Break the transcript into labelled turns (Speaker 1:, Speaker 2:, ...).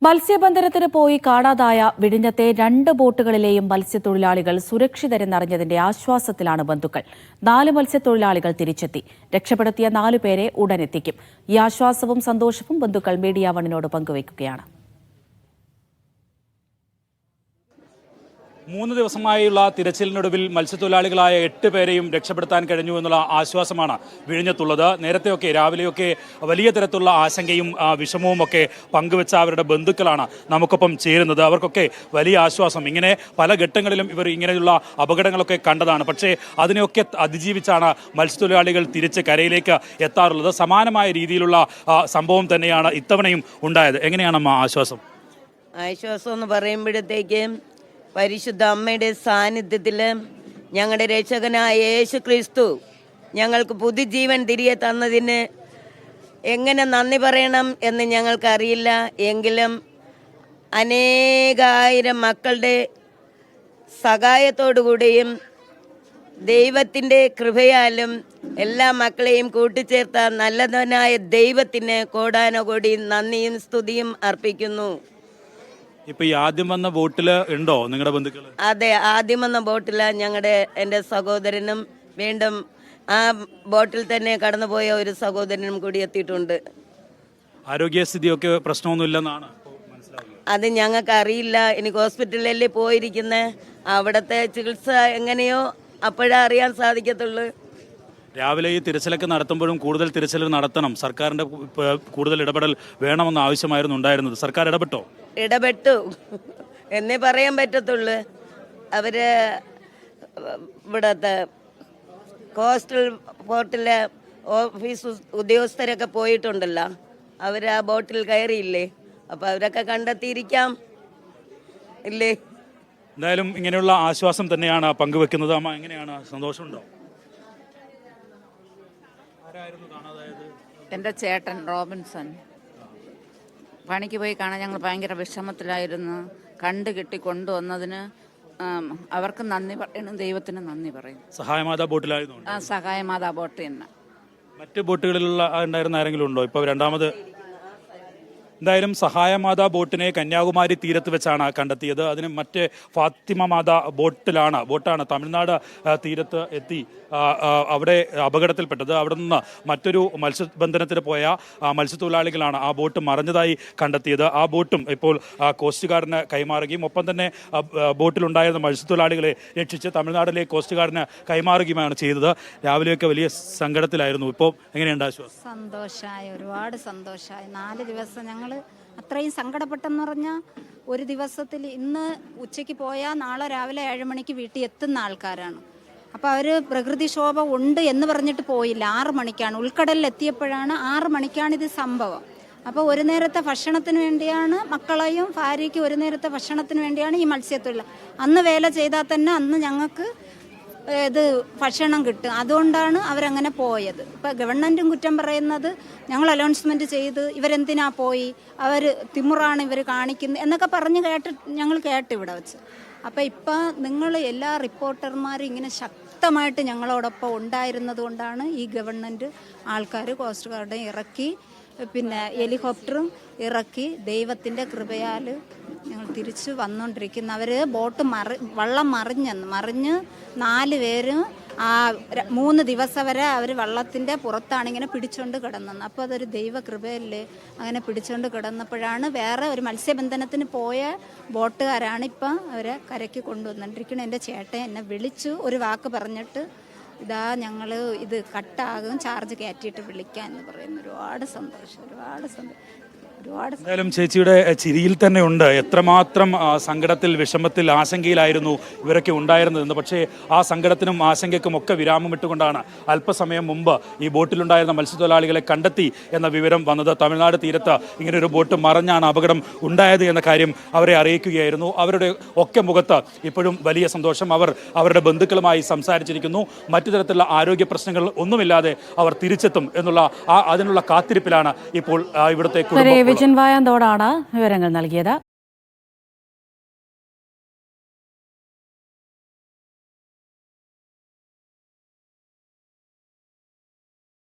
Speaker 1: മത്സ്യബന്ധനത്തിന് പോയി കാണാതായ വിഴിഞ്ഞത്തെ 2 ബോട്ടുകളിലെയും മത്സ്യത്തൊഴിലാളികൾ സുരക്ഷിതരെന്നറിഞ്ഞതിന്റെ ആശ്വാസത്തിലാണ് ബന്ധുക്കൾ. 4 മത്സ്യത്തൊഴിലാളികൾ തിരിച്ചെത്തി. രക്ഷപ്പെടുത്തിയ 4 പേരെ ഉടനെത്തിക്കും. ഈ ആശ്വാസവും സന്തോഷവും ബന്ധുക്കൾ മീഡിയ വണ്ണിനോട് പങ്കുവയ്ക്കുകയാണ്.
Speaker 2: 3 ദിവസമായുള്ള തിരച്ചിലിനൊടുവിൽ മത്സ്യത്തൊഴിലാളികളായ 8 പേരെയും രക്ഷപ്പെടുത്താൻ കഴിഞ്ഞു എന്നുള്ള ആശ്വാസമാണ് വിഴിഞ്ഞത്തുള്ളത്. നേരത്തെയൊക്കെ രാവിലെയൊക്കെ വലിയ തരത്തിലുള്ള ആശങ്കയും വിഷമവും ഒക്കെ പങ്കുവെച്ച അവരുടെ ബന്ധുക്കളാണ് നമുക്കൊപ്പം ചേരുന്നത്. അവർക്കൊക്കെ വലിയ ആശ്വാസം. ഇങ്ങനെ പല ഘട്ടങ്ങളിലും ഇവർ ഇങ്ങനെയുള്ള അപകടങ്ങളൊക്കെ കണ്ടതാണ്. പക്ഷേ അതിനെയൊക്കെ അതിജീവിച്ചാണ് മത്സ്യത്തൊഴിലാളികൾ തിരിച്ച് കരയിലേക്ക് എത്താറുള്ളത്. സമാനമായ രീതിയിലുള്ള സംഭവം തന്നെയാണ് ഇത്തവണയും ഉണ്ടായത്. എങ്ങനെയാണമ്മ ആശ്വാസം?
Speaker 3: ആശ്വാസം എന്ന് പറയുമ്പോഴത്തേക്ക് പരിശുദ്ധ അമ്മയുടെ സാന്നിധ്യത്തിൽ ഞങ്ങളുടെ രക്ഷകനായ യേശു ക്രിസ്തു ഞങ്ങൾക്ക് പുതുജീവൻ തിരികെ തന്നതിന് എങ്ങനെ നന്ദി പറയണം എന്ന് ഞങ്ങൾക്കറിയില്ല. എങ്കിലും അനേകായിരം മക്കളുടെ സഹായത്തോടുകൂടിയും ദൈവത്തിൻ്റെ കൃപയാലും എല്ലാ മക്കളെയും കൂട്ടിച്ചേർത്ത നല്ലവനായ ദൈവത്തിന് കോടാനുകോടി നന്ദിയും സ്തുതിയും അർപ്പിക്കുന്നു.
Speaker 2: ഇപ്പൊ ഈ ആദ്യം വന്ന ബോട്ടിൽ ഉണ്ടോ നിങ്ങളുടെ ബന്ധുക്കൾ?
Speaker 3: അതെ, ആദ്യം വന്ന ബോട്ടില് എൻ്റെ സഹോദരനും വീണ്ടും ആ ബോട്ടിൽ തന്നെ കടന്നുപോയ ഒരു സഹോദരനും കൂടി എത്തിയിട്ടുണ്ട്.
Speaker 2: ആരോഗ്യസ്ഥിതിയൊക്കെ പ്രശ്നമൊന്നുമില്ലെന്നാണ് മനസ്സിലാവുന്നത്.
Speaker 3: അത് ഞങ്ങൾക്ക് അറിയില്ല. എനിക്ക് ഹോസ്പിറ്റലിൽ പോയിരിക്കുന്നത് അവിടുത്തെ ചികിത്സ എങ്ങനെയോ അപ്പോഴേ അറിയാൻ സാധിക്കത്തുള്ളൂ.
Speaker 2: രാവിലെ ഈ തിരച്ചിലൊക്കെ നടത്തുമ്പോഴും കൂടുതൽ തിരച്ചിൽ നടത്തണം, സർക്കാരിന്റെ കൂടുതൽ ഇടപെടൽ വേണമെന്ന ആവശ്യമായിരുന്നു ഉണ്ടായിരുന്നത്. സർക്കാർ ഇടപെട്ടോ?
Speaker 3: ഇടപെട്ടു എന്നേ പറയാൻ പറ്റത്തുള്ളൂ. അവര് ഇവിടത്തെ കോസ്റ്റൽ പോർട്ടിലെ ഓഫീസ് ഉദ്യോഗസ്ഥരൊക്കെ പോയിട്ടുണ്ടല്ലോ, അവർ ആ ബോട്ടിൽ കയറിയില്ലേ? അപ്പോൾ അവരൊക്കെ കണ്ടെത്തിയിരിക്കാം ഇല്ലേ?
Speaker 2: എന്തായാലും ഇങ്ങനെയുള്ള ആശ്വാസം തന്നെയാണ് പങ്കുവെക്കുന്നത്. അമ്മ എങ്ങനെയാണ്, സന്തോഷമുണ്ടോ?
Speaker 4: എൻ്റെ ചേട്ടൻ റോബിൻസൺ പണിക്ക് പോയി കാണാൻ ഞങ്ങൾ ഭയങ്കര വിഷമത്തിലായിരുന്നു. കണ്ടു കിട്ടി കൊണ്ടുവന്നതിന് അവർക്ക് നന്ദി പറയണം, ദൈവത്തിന് നന്ദി പറയും.
Speaker 2: സഹായമാതാ ബോട്ടിലായിരുന്നു.
Speaker 4: സഹായമാതാ ബോട്ട് തന്നെ.
Speaker 2: മറ്റ് ബോട്ടുകളിലുള്ള ഉണ്ടായിരുന്ന ആരെങ്കിലും ഉണ്ടോ? ഇപ്പോൾ രണ്ടാമത് എന്തായാലും സഹായമാതാ ബോട്ടിനെ കന്യാകുമാരി തീരത്ത് വെച്ചാണ് കണ്ടെത്തിയത്. അതിന് മറ്റ് ഫാത്തിമ മാതാ ബോട്ടാണ് തമിഴ്നാട് തീരത്ത് എത്തി അവിടെ അപകടത്തിൽപ്പെട്ടത്. അവിടെ നിന്ന് മറ്റൊരു മത്സ്യബന്ധനത്തിന് പോയ മത്സ്യത്തൊഴിലാളികളാണ് ആ ബോട്ട് മറിഞ്ഞതായി കണ്ടെത്തിയത്. ആ ബോട്ടും ഇപ്പോൾ കോസ്റ്റ് ഗാർഡിന് കൈമാറുകയും ഒപ്പം തന്നെ ബോട്ടിലുണ്ടായിരുന്ന മത്സ്യത്തൊഴിലാളികളെ രക്ഷിച്ച് തമിഴ്നാട്ടിലെ കോസ്റ്റ് ഗാർഡിന് കൈമാറുകയുമാണ് ചെയ്തത്. രാവിലെയൊക്കെ വലിയ സങ്കടത്തിലായിരുന്നു. ഇപ്പോൾ എങ്ങനെയുണ്ട് ആശ്വാസം?
Speaker 5: സന്തോഷമായി, ഒരുപാട് സന്തോഷമായി. 4 ദിവസം ഞങ്ങൾ അത്രയും സങ്കടപ്പെട്ടെന്ന് പറഞ്ഞാൽ ഒരു ദിവസത്തിൽ ഇന്ന് ഉച്ചയ്ക്ക് പോയാൽ നാളെ രാവിലെ 7 മണിക്ക് വീട്ടിൽ എത്തുന്ന ആൾക്കാരാണ്. അപ്പോൾ അവർ പ്രകൃതിക്ഷോഭ ഉണ്ട് എന്ന് പറഞ്ഞിട്ട് പോയില്ല. 6 മണിക്കാണ് ഉൾക്കടലിൽ എത്തിയപ്പോഴാണ് 6 മണിക്കാണ് ഇത് സംഭവം. അപ്പോൾ ഒരു നേരത്തെ ഭക്ഷണത്തിന് വേണ്ടിയാണ്, മക്കളെയും ഭാര്യയ്ക്കും ഒരു നേരത്തെ ഭക്ഷണത്തിന് വേണ്ടിയാണ് ഈ മത്സ്യത്തൊഴിൽ. അന്ന് വേല ചെയ്താൽ തന്നെ അന്ന് ഞങ്ങൾക്ക് ഇത് ഭക്ഷണം കിട്ടും. അതുകൊണ്ടാണ് അവരങ്ങനെ പോയത്. ഇപ്പോൾ ഗവൺമെൻറ്റും കുറ്റം പറയുന്നത് ഞങ്ങൾ അനൗൺസ്മെൻറ്റ് ചെയ്ത് ഇവരെന്തിനാ പോയി, അവർ തിമുറാണ് ഇവർ കാണിക്കുന്നത് എന്നൊക്കെ പറഞ്ഞ് ഞങ്ങൾ കേട്ട് ഇവിടെ വെച്ച്. അപ്പോൾ ഇപ്പം നിങ്ങൾ എല്ലാ റിപ്പോർട്ടർമാരും ഇങ്ങനെ ശക്തമായിട്ട് ഞങ്ങളോടൊപ്പം ഉണ്ടായിരുന്നത് കൊണ്ടാണ് ഈ ഗവൺമെൻറ് ആൾക്കാർ കോസ്റ്റ് ഗാർഡ് ഇറക്കി, പിന്നെ ഹെലികോപ്റ്ററും ഇറക്കി ദൈവത്തിൻ്റെ കൃപയാൽ ഞങ്ങൾ തിരിച്ചു വന്നുകൊണ്ടിരിക്കുന്ന. അവർ ബോട്ട് വള്ളം മറിഞ്ഞ് 4 പേരും 3 ദിവസം വരെ അവർ വള്ളത്തിൻ്റെ പുറത്താണ് ഇങ്ങനെ പിടിച്ചുകൊണ്ട് കിടന്നത്. അപ്പോൾ അതൊരു ദൈവകൃപയല്ലേ? അങ്ങനെ പിടിച്ചുകൊണ്ട് കിടന്നപ്പോഴാണ് വേറെ ഒരു മത്സ്യബന്ധനത്തിന് പോയ ബോട്ടുകാരാണ് ഇപ്പം അവരെ കരയ്ക്ക് കൊണ്ടുവന്നിട്ടിരിക്കുന്നത്. എൻ്റെ ചേട്ടൻ എന്നെ വിളിച്ചു ഒരു വാക്ക് പറഞ്ഞിട്ട്, ഇതാ ഞങ്ങൾ ഇത് കട്ടാകും, ചാർജ് കയറ്റിയിട്ട് വിളിക്കാം എന്ന് പറയുന്നു. ഒരുപാട് സന്തോഷം.
Speaker 2: എന്തായാലും ചേച്ചിയുടെ ചിരിയിൽ തന്നെ ഉണ്ട് എത്രമാത്രം സങ്കടത്തിൽ, വിഷമത്തിൽ, ആശങ്കയിലായിരുന്നു ഇവരൊക്കെ ഉണ്ടായിരുന്നതെന്ന്. പക്ഷേ ആ സങ്കടത്തിനും ആശങ്കയ്ക്കും ഒക്കെ വിരാമം ഇട്ടുകൊണ്ടാണ് അല്പസമയം മുമ്പ് ഈ ബോട്ടിലുണ്ടായിരുന്ന മത്സ്യത്തൊഴിലാളികളെ കണ്ടെത്തി എന്ന വിവരം വന്നത്. തമിഴ്നാട് തീരത്ത് ഇങ്ങനൊരു ബോട്ട് മറിഞ്ഞാണ് അപകടം ഉണ്ടായത് എന്ന കാര്യം അവരെ അറിയിക്കുകയായിരുന്നു. അവരുടെ ഒക്കെ മുഖത്ത് ഇപ്പോഴും വലിയ സന്തോഷം. അവർ അവരുടെ ബന്ധുക്കളുമായി സംസാരിച്ചിരിക്കുന്നു. മറ്റു തരത്തിലുള്ള ആരോഗ്യ പ്രശ്നങ്ങൾ ഒന്നുമില്ലാതെ അവർ തിരിച്ചെത്തും എന്നുള്ള അതിനുള്ള കാത്തിരിപ്പിലാണ് ഇപ്പോൾ ഇവിടുത്തെ കുടുംബം.
Speaker 1: വിജയൻ വായാന്തോടാണ് വിവരങ്ങൾ നൽകിയത്.